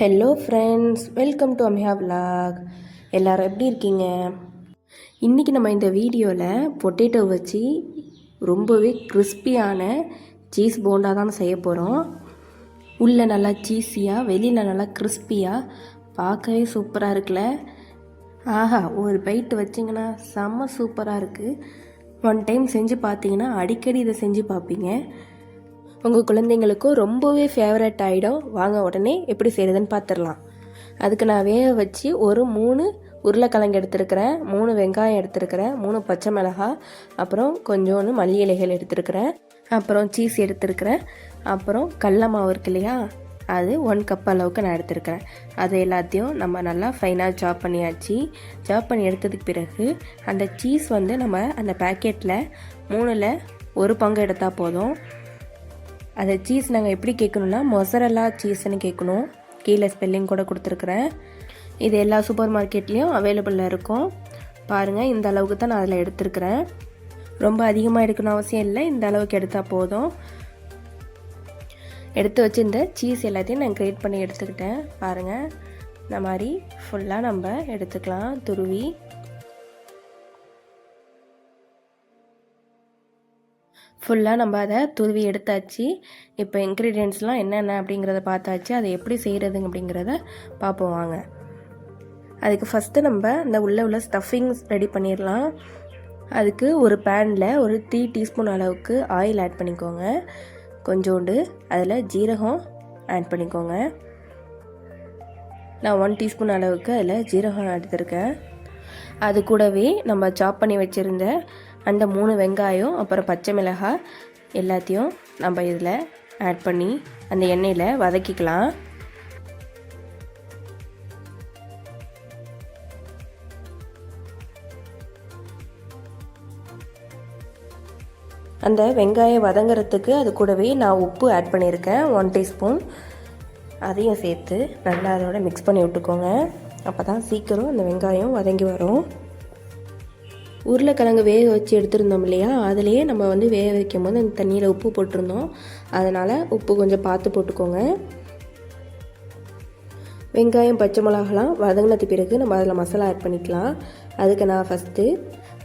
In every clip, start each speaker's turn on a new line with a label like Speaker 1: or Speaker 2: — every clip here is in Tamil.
Speaker 1: Hello friends, welcome to Amiya vlog. எல்லோரும் எப்படி இருக்கீங்க? இன்றைக்கி நம்ம இந்த வீடியோவில் பொட்டேட்டோ வச்சு ரொம்பவே கிறிஸ்பியான சீஸ் போண்டா தான் செய்ய போகிறோம். உள்ளே நல்லா சீஸியாக, வெளியில் நல்லா கிறிஸ்பியாக, பார்க்கவே சூப்பராக இருக்குல்ல. ஆஹா, ஒரு பைட்டு வச்சிங்கன்னா செம்ம சூப்பராக இருக்குது. ஒன் டைம் செஞ்சு பார்த்தீங்கன்னா அடிக்கடி இதை செஞ்சு பார்ப்பீங்க. உங்கள் குழந்தைங்களுக்கும் ரொம்பவே ஃபேவரட் ஆகிடும். வாங்க உடனே எப்படி செய்கிறதுன்னு பார்த்துடலாம். அதுக்கு நான் வேக வச்சு ஒரு 3 உருளைக்கிழங்கு எடுத்துருக்கிறேன், 3 வெங்காயம் எடுத்துருக்கிறேன், 3 பச்சை மிளகாய், அப்புறம் கொஞ்சோண்டு மல்லி இலைகள் எடுத்துருக்கிறேன், அப்புறம் சீஸ் எடுத்துருக்கிறேன், அப்புறம் கடல மாவு இருக்கு இல்லையா, அது 1 கப் அளவுக்கு நான் எடுத்துருக்கிறேன். அது எல்லாத்தையும் நம்ம நல்லா ஃபைனாக சாப் பண்ணியாச்சு. சாப் பண்ணி எடுத்ததுக்கு பிறகு அந்த சீஸ் நம்ம அந்த பேக்கெட்டில் 3ல் 1 பங்கு எடுத்தால் போதும். அந்த சீஸ் நாங்கள் எப்படி கேட்கணுன்னா மொசரல்லா சீஸ்ன்னு கேட்கணும். கீழே ஸ்பெல்லிங் கூட கொடுத்துருக்குறேன். இது எல்லா சூப்பர் மார்க்கெட்லேயும் அவைலபிளாக இருக்கும். பாருங்கள், இந்த அளவுக்கு தான் நான் அதில் எடுத்துருக்கிறேன். ரொம்ப அதிகமாக எடுக்கணும் அவசியம் இல்லை, இந்த அளவுக்கு எடுத்தால் போதும். எடுத்து வச்சு இந்த சீஸ் எல்லாத்தையும் நான் கிரேட் பண்ணி எடுத்துக்கிட்டேன். பாருங்கள், இந்த மாதிரி ஃபுல்லாக நம்ம எடுத்துக்கலாம் துருவி. ஃபுல்லாக நம்ம அதை துருவி எடுத்தாச்சு. இப்போ இன்க்ரீடியன்ட்ஸ்லாம் என்னென்ன அப்படிங்கிறத பார்த்தாச்சு. அதை எப்படி செய்கிறதுங்க அப்படிங்கிறத பார்ப்போம் வாங்க. அதுக்கு ஃபஸ்ட்டு நம்ம இந்த உள்ள ஸ்டஃபிங்ஸ் ரெடி பண்ணிடலாம். அதுக்கு ஒரு பேனில் ஒரு 3 டீஸ்பூன் அளவுக்கு ஆயில் ஆட் பண்ணிக்கோங்க. கொஞ்சோண்டு அதில் ஜீரகம் ஆட் பண்ணிக்கோங்க. நான் 1 டீஸ்பூன் அளவுக்கு அதில் ஜீரகம் எடுத்துருக்கேன். அது கூடவே நம்ம சாப் பண்ணி வச்சுருந்த அந்த 3 வெங்காயம், அப்புறம் பச்சை மிளகாய் எல்லாத்தையும் நம்ம இதில் ஆட் பண்ணி அந்த எண்ணெயில் வதக்கிக்கலாம். அந்த வெங்காயம் வதங்கிறதுக்கு அது கூடவே நான் உப்பு ஆட் பண்ணியிருக்கேன் 1 டீஸ்பூன். அதையும் சேர்த்து நல்லா அதோட மிக்ஸ் பண்ணி விட்டுக்கோங்க. அப்போ தான் சீக்கிரம் அந்த வெங்காயம் வதங்கி வரும். உருளைக்கிழங்கு வேக வச்சு எடுத்துருந்தோம் இல்லையா, அதுலேயே நம்ம வேக வைக்கும் போது அந்த தண்ணியில் உப்பு போட்டிருந்தோம். அதனால் உப்பு கொஞ்சம் பார்த்து போட்டுக்கோங்க. வெங்காயம் பச்சை மிளகாலாம் வதங்கினது பிறகு நம்ம அதில் மசாலா ஆட் பண்ணிக்கலாம். அதுக்கு நான் ஃபஸ்ட்டு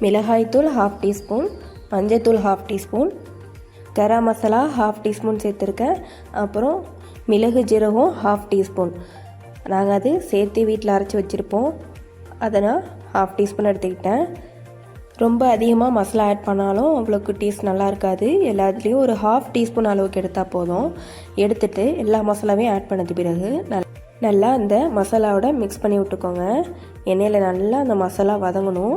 Speaker 1: மிளகாய்த்தூள் 1/2 டீஸ்பூன், மஞ்சள்தூள் 1/2 டீஸ்பூன், கரம் மசாலா 1/2 டீஸ்பூன் சேர்த்துருக்கேன். அப்புறம் மிளகு ஜீரகம் 1/2 டீஸ்பூன். நாங்கள் அது சேர்த்து வீட்டில் அரைச்சி வச்சுருப்போம். அதை நான் 1/2 டீஸ்பூன் எடுத்துக்கிட்டேன். ரொம்ப அதிகமாக மசாலா ஆட் பண்ணாலும் அவ்வளோக்கு டேஸ்ட் நல்லா இருக்காது. எல்லாத்துலேயும் ஒரு 1/2 டீஸ்பூன் அளவுக்கு எடுத்தால் போதும். எடுத்துகிட்டு எல்லா மசாலாவையும் ஆட் பண்ணது பிறகு நல்லா அந்த மசாலாவோட மிக்ஸ் பண்ணி விட்டுக்கோங்க. எண்ணெயில் நல்லா அந்த மசாலா வதங்கணும்.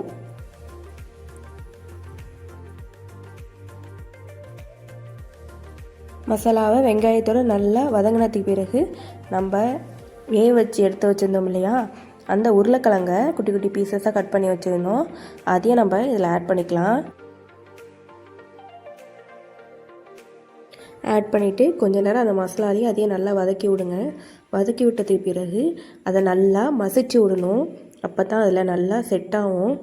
Speaker 1: மசாலாவை வெங்காயத்தோடு நல்லா வதங்கினதுக்கு பிறகு நம்ம வேக வச்சு எடுத்து வச்சுருந்தோம் இல்லையா, அந்த உருளைக்கிழங்கை குட்டி குட்டி பீசஸாக கட் பண்ணி வச்சுருந்தோம். அதையும் நம்ம இதில் ஆட் பண்ணிக்கலாம். ஆட் பண்ணிவிட்டு கொஞ்ச நேரம் அந்த மசாலாலையும் அதையும் நல்லா வதக்கி விடுங்க. வதக்கி விட்டதுக்கு பிறகு அதை நல்லா மசிச்சு விடணும். அப்போ தான் அதில் நல்லா செட் ஆகும்.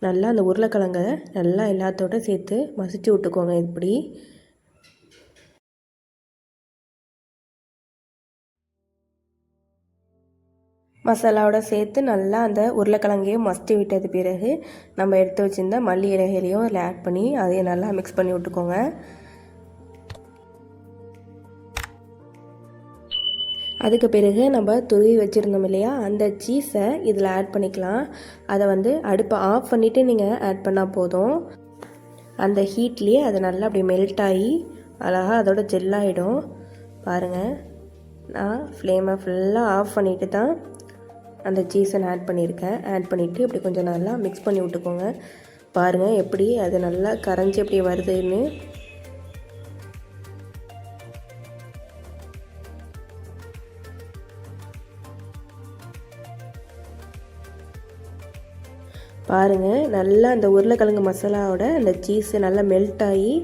Speaker 1: நல்லா அந்த உருளைக்கிழங்கை நல்லா எல்லாத்தோட சேர்த்து மசிச்சு விட்டுக்கோங்க. இப்படி மசாலாவோட சேர்த்து நல்லா அந்த உருளைக்கிழங்கையும் மசிச்சு விட்டது பிறகு நம்ம எடுத்து வச்சுருந்த மல்லி இலைகளையும் அதில் ஆட் பண்ணி அதையும் நல்லா மிக்ஸ் பண்ணி விட்டுக்கோங்க. அதுக்கு பிறகு நம்ம துருவி வச்சுருந்தோம் இல்லையா, அந்த சீஸை இதில் ஆட் பண்ணிக்கலாம். அதை அடுப்பை ஆஃப் பண்ணிவிட்டு நீங்கள் ஆட் பண்ணால் போதும். அந்த ஹீட்லேயே அது நல்லா அப்படி மெல்ட் ஆகி அழகாக அதோட ஜெல்லாகிடும். பாருங்கள், நான் ஃப்ளேமை ஃபுல்லாக ஆஃப் பண்ணிவிட்டு தான் அந்த சீஸை ஆட் பண்ணியிருக்கேன். ஆட் பண்ணிவிட்டு இப்படி கொஞ்சம் நல்லா மிக்ஸ் பண்ணி விட்டுக்கோங்க. பாருங்கள் எப்படி அது நல்லா கரைஞ்சி எப்படி வருதுன்னு. பாருங்கள், நல்லா அந்த உருளைக்கிழங்கு மசாலாவோட அந்த சீஸு நல்லா மெல்ட் ஆகி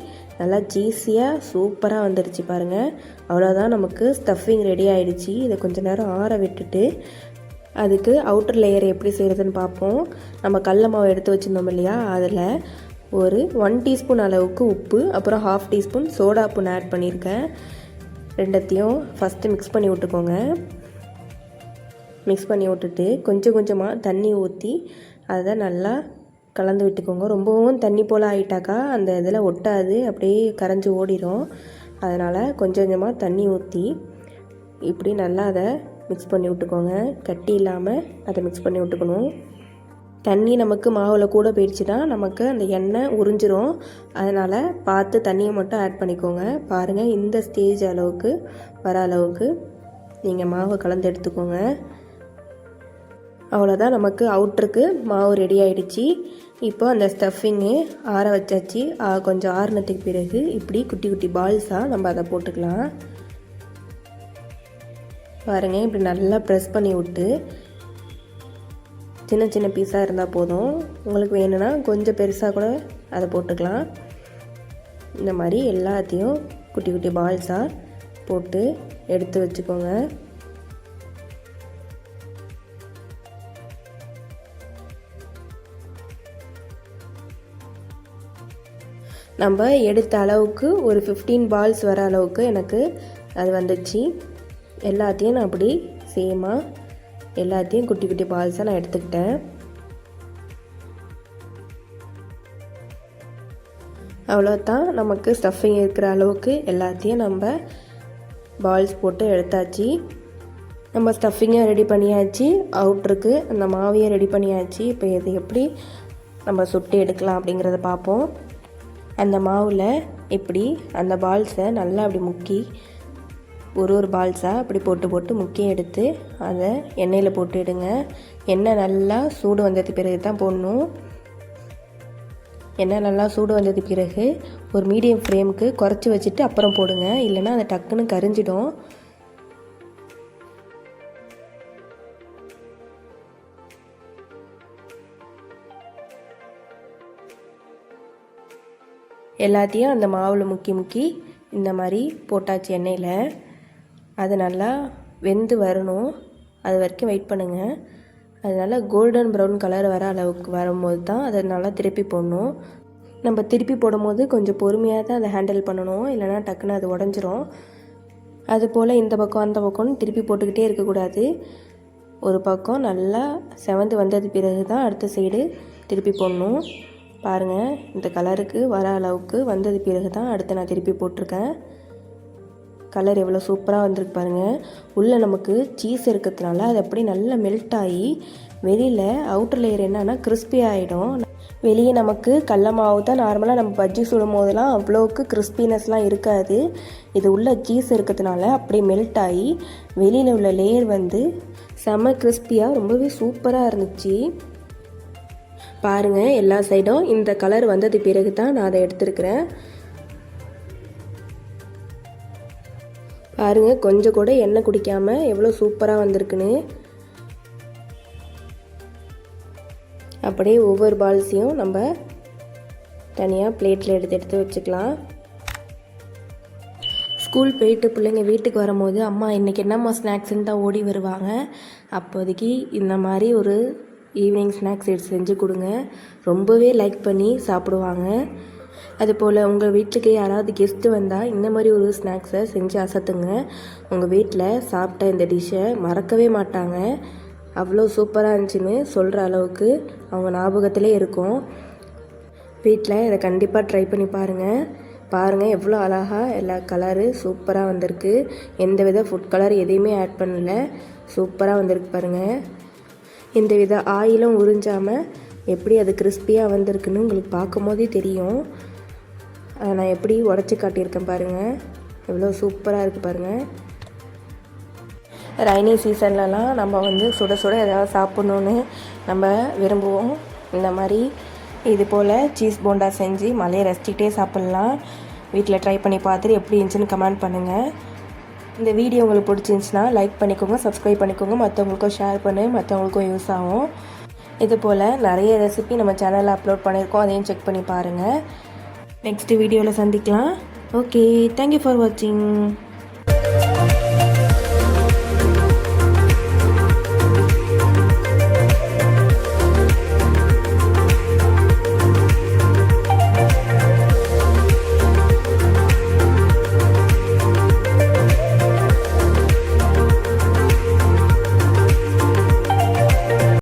Speaker 1: நல்லா சீஸியாக சூப்பராக வந்துடுச்சு. பாருங்கள், அவ்வளோதான், நமக்கு ஸ்டஃபிங் ரெடி ஆகிடுச்சு. இதை கொஞ்சம் நேரம் ஆற விட்டுட்டு அதுக்கு அவுட்டர் லேயர் எப்படி செய்கிறதுன்னு பார்ப்போம். நம்ம கடல மாவு எடுத்து வச்சுருந்தோம் இல்லையா, அதில் ஒரு 1 டீஸ்பூன் அளவுக்கு உப்பு, அப்புறம் 1/2 டீஸ்பூன் சோடா உப்பு ஆட் பண்ணியிருக்கேன். ரெண்டத்தையும் ஃபஸ்ட்டு மிக்ஸ் பண்ணி விட்டுக்கோங்க. மிக்ஸ் பண்ணி விட்டுட்டு கொஞ்சம் கொஞ்சமாக தண்ணி ஊற்றி அதை நல்லா கலந்து விட்டுக்கோங்க. ரொம்பவும் தண்ணி போல் ஆகிட்டாக்கா அந்த இதில் ஒட்டாது, அப்படியே கரைஞ்சி ஓடிடும். அதனால் கொஞ்சம் கொஞ்சமாக தண்ணி ஊற்றி இப்படி நல்லா அதை மிக்ஸ் பண்ணி விட்டுக்கோங்க. கட்டி இல்லாமல் அதை மிக்ஸ் பண்ணி விட்டுக்கணும். தண்ணி நமக்கு மாவில் கூட போயிடுச்சுன்னா நமக்கு அந்த எண்ணெய் உறிஞ்சிரும். அதனால் பார்த்து தண்ணியை மட்டும் ஆட் பண்ணிக்கோங்க. பாருங்கள், இந்த ஸ்டேஜ் அளவுக்கு வர அளவுக்கு நீங்கள் மாவை கலந்து எடுத்துக்கோங்க. அவ்வளோதான், நமக்கு அவுட்டருக்கு மாவு ரெடி ஆகிடுச்சு. இப்போ அந்த ஸ்டஃபிங்கு ஆற வச்சாச்சு. கொஞ்சம் ஆறுனதுக்கு பிறகு இப்படி குட்டி குட்டி பால்ஸாக நம்ம அதை போட்டுக்கலாம். பாருங்கள், இப்படி நல்லா ப்ரெஸ் பண்ணி விட்டு சின்ன சின்ன பீஸாக இருந்தால் போதும். உங்களுக்கு வேணும்னா கொஞ்சம் பெருசாக கூட அதை போட்டுக்கலாம். இந்த மாதிரி எல்லாத்தையும் குட்டி குட்டி பால்ஸாக போட்டு எடுத்து வச்சுக்கோங்க. நம்ம எடுத்த அளவுக்கு ஒரு 15 பால்ஸ் வர அளவுக்கு எனக்கு அது வந்துச்சு. எல்லாத்தையும் நான் அப்படி சேமாக எல்லாத்தையும் குட்டி குட்டி பால்ஸாக நான் எடுத்துக்கிட்டேன். அவ்வளோதான், நமக்கு ஸ்டஃபிங் இருக்கிற அளவுக்கு எல்லாத்தையும் நம்ம பால்ஸ் போட்டு எடுத்தாச்சு. நம்ம ஸ்டஃபிங்கை ரெடி பண்ணியாச்சு, அவுட்ருக்கு அந்த மாவையும் ரெடி பண்ணியாச்சு. இப்போ இது எப்படி நம்ம சுட்டு எடுக்கலாம் அப்படிங்கிறத பார்ப்போம். அந்த மாவில் இப்படி அந்த பால்ஸை நல்லா அப்படி முக்கி ஒரு பால்ஸாக அப்படி போட்டு போட்டு முக்கி எடுத்து அதை எண்ணெயில் போட்டுடுங்க. எண்ணெய் நல்லா சூடு வந்தது பிறகு தான் போடணும். எண்ணெய் நல்லா சூடு வந்தது பிறகு ஒரு மீடியம் ஃப்ளேமுக்கு குறைச்சி வச்சுட்டு அப்புறம் போடுங்க, இல்லைன்னா அதை டக்குன்னு கரிஞ்சிடும். எல்லாத்தையும் அந்த மாவில் முக்கி முக்கி இந்த மாதிரி போட்டாச்சு எண்ணெயில். அது நல்லா வெந்து வரணும், அது வரைக்கும் வெயிட் பண்ணுங்கள். அது நல்லா கோல்டன் ப்ரௌன் கலர் வர அளவுக்கு வரும்போது தான் அதை நல்லா திருப்பி போடணும். நம்ம திருப்பி போடும்போது கொஞ்சம் பொறுமையாக தான் அதை ஹேண்டில் பண்ணணும், இல்லைனா டக்குன்னு அது உடஞ்சிரும். அதுபோல் இந்த பக்கம் அந்த பக்கம்னு திருப்பி போட்டுக்கிட்டே இருக்கக்கூடாது. ஒரு பக்கம் நல்லா செவந்து வந்தது பிறகு தான் அடுத்த சைடு திருப்பி போடணும். பாருங்கள், இந்த கலருக்கு வர அளவுக்கு வந்தது பிறகு தான் அடுத்து நான் திருப்பி போட்டிருக்கேன். கலர் எவ்வளோ சூப்பராக வந்திருக்கு பாருங்கள். உள்ளே நமக்கு சீஸ் இருக்கிறதுனால அது அப்படி நல்லா மெல்ட் ஆகி வெளியில் அவுட்டர் லேயர் என்னன்னா கிறிஸ்பி ஆகிடும். வெளியே நமக்கு கடல மாவு தான் நார்மலாக நம்ம பஜ்ஜி சுடும் போதெல்லாம் அவ்வளோக்கு கிறிஸ்பினஸ்லாம் இருக்காது. இது உள்ள சீஸ் இருக்கிறதுனால அப்படியே மெல்ட் ஆகி வெளியில் உள்ள லேயர் வந்து செம்ம கிறிஸ்பியாக ரொம்பவே சூப்பராக இருந்துச்சு. பாருங்கள், எல்லா சைடும் இந்த கலர் வந்தது பிறகு தான் நான் அதை எடுத்துருக்கிறேன். பாருங்கள், கொஞ்சம் கூட எண்ணெய் குடிக்காமல் எவ்வளோ சூப்பராக வந்திருக்குன்னு. அப்படியே ஒவ்வொரு பால்ஸையும் நம்ம தனியாக பிளேட்டில் எடுத்து வச்சுக்கலாம். ஸ்கூல் போயிட்டு பிள்ளைங்க வீட்டுக்கு வரும்போது அம்மா இன்றைக்கி என்னம்மா ஸ்நாக்ஸுன்னு தான் ஓடி வருவாங்க. அப்போதைக்கு இந்த மாதிரி ஒரு ஈவினிங் ஸ்நாக்ஸ் எடுத்து செஞ்சு கொடுங்க, ரொம்பவே லைக் பண்ணி சாப்பிடுவாங்க. அதுபோல் உங்கள் வீட்டுக்கு யாராவது கெஸ்ட்டு வந்தால் இந்த மாதிரி ஒரு ஸ்நாக்ஸை செஞ்சு அசத்துங்க. உங்கள் வீட்டில் சாப்பிட்ட இந்த டிஷ்ஷை மறக்கவே மாட்டாங்க. அவ்வளோ சூப்பராக இருந்துச்சுன்னு சொல்கிற அளவுக்கு அவங்க ஞாபகத்திலே இருக்கும். வீட்டில் இதை கண்டிப்பாக ட்ரை பண்ணி பாருங்கள் எவ்வளோ அழகாக எல்லா கலரு சூப்பராக வந்திருக்கு. எந்த வித ஃபுட் கலர் எதையுமே ஆட் பண்ணல, சூப்பராக வந்திருக்கு பாருங்கள். இந்த வித ஆயிலும் உறிஞ்சாமல் எப்படி அது கிறிஸ்பியாக வந்திருக்குன்னு உங்களுக்கு பார்க்கும் போதே தெரியும். அதை நான் எப்படி உடச்சி காட்டியிருக்கேன் பாருங்கள், எவ்வளோ சூப்பராக இருக்குது பாருங்கள். ரைனி சீசன்லலாம் நம்ம வந்து சுட சுட ஏதாவது சாப்பிட்ணுன்னு நம்ம விரும்புவோம். இந்த மாதிரி இது போல் சீஸ் போண்டா செஞ்சு மழையை ரசிச்சிக்கிட்டே சாப்பிட்லாம். வீட்டில் ட்ரை பண்ணி பார்த்துட்டு எப்படி இருந்துச்சுன்னு கமெண்ட் பண்ணுங்கள். இந்த வீடியோ உங்களுக்கு பிடிச்சிருந்துச்சுன்னா லைக் பண்ணிக்கோங்க, சப்ஸ்கிரைப் பண்ணிக்கோங்க, மற்றவங்களுக்கும் ஷேர் பண்ணி மற்றவங்களுக்கும் யூஸ் ஆகும். இது போல் நிறைய ரெசிபி நம்ம சேனலில் அப்லோட் பண்ணியிருக்கோம், அதையும் செக் பண்ணி பாருங்கள். நெக்ஸ்ட் வீடியோவில் சந்திக்கலாம். ஓகே, தேங்க்யூ ஃபார் வாட்சிங்.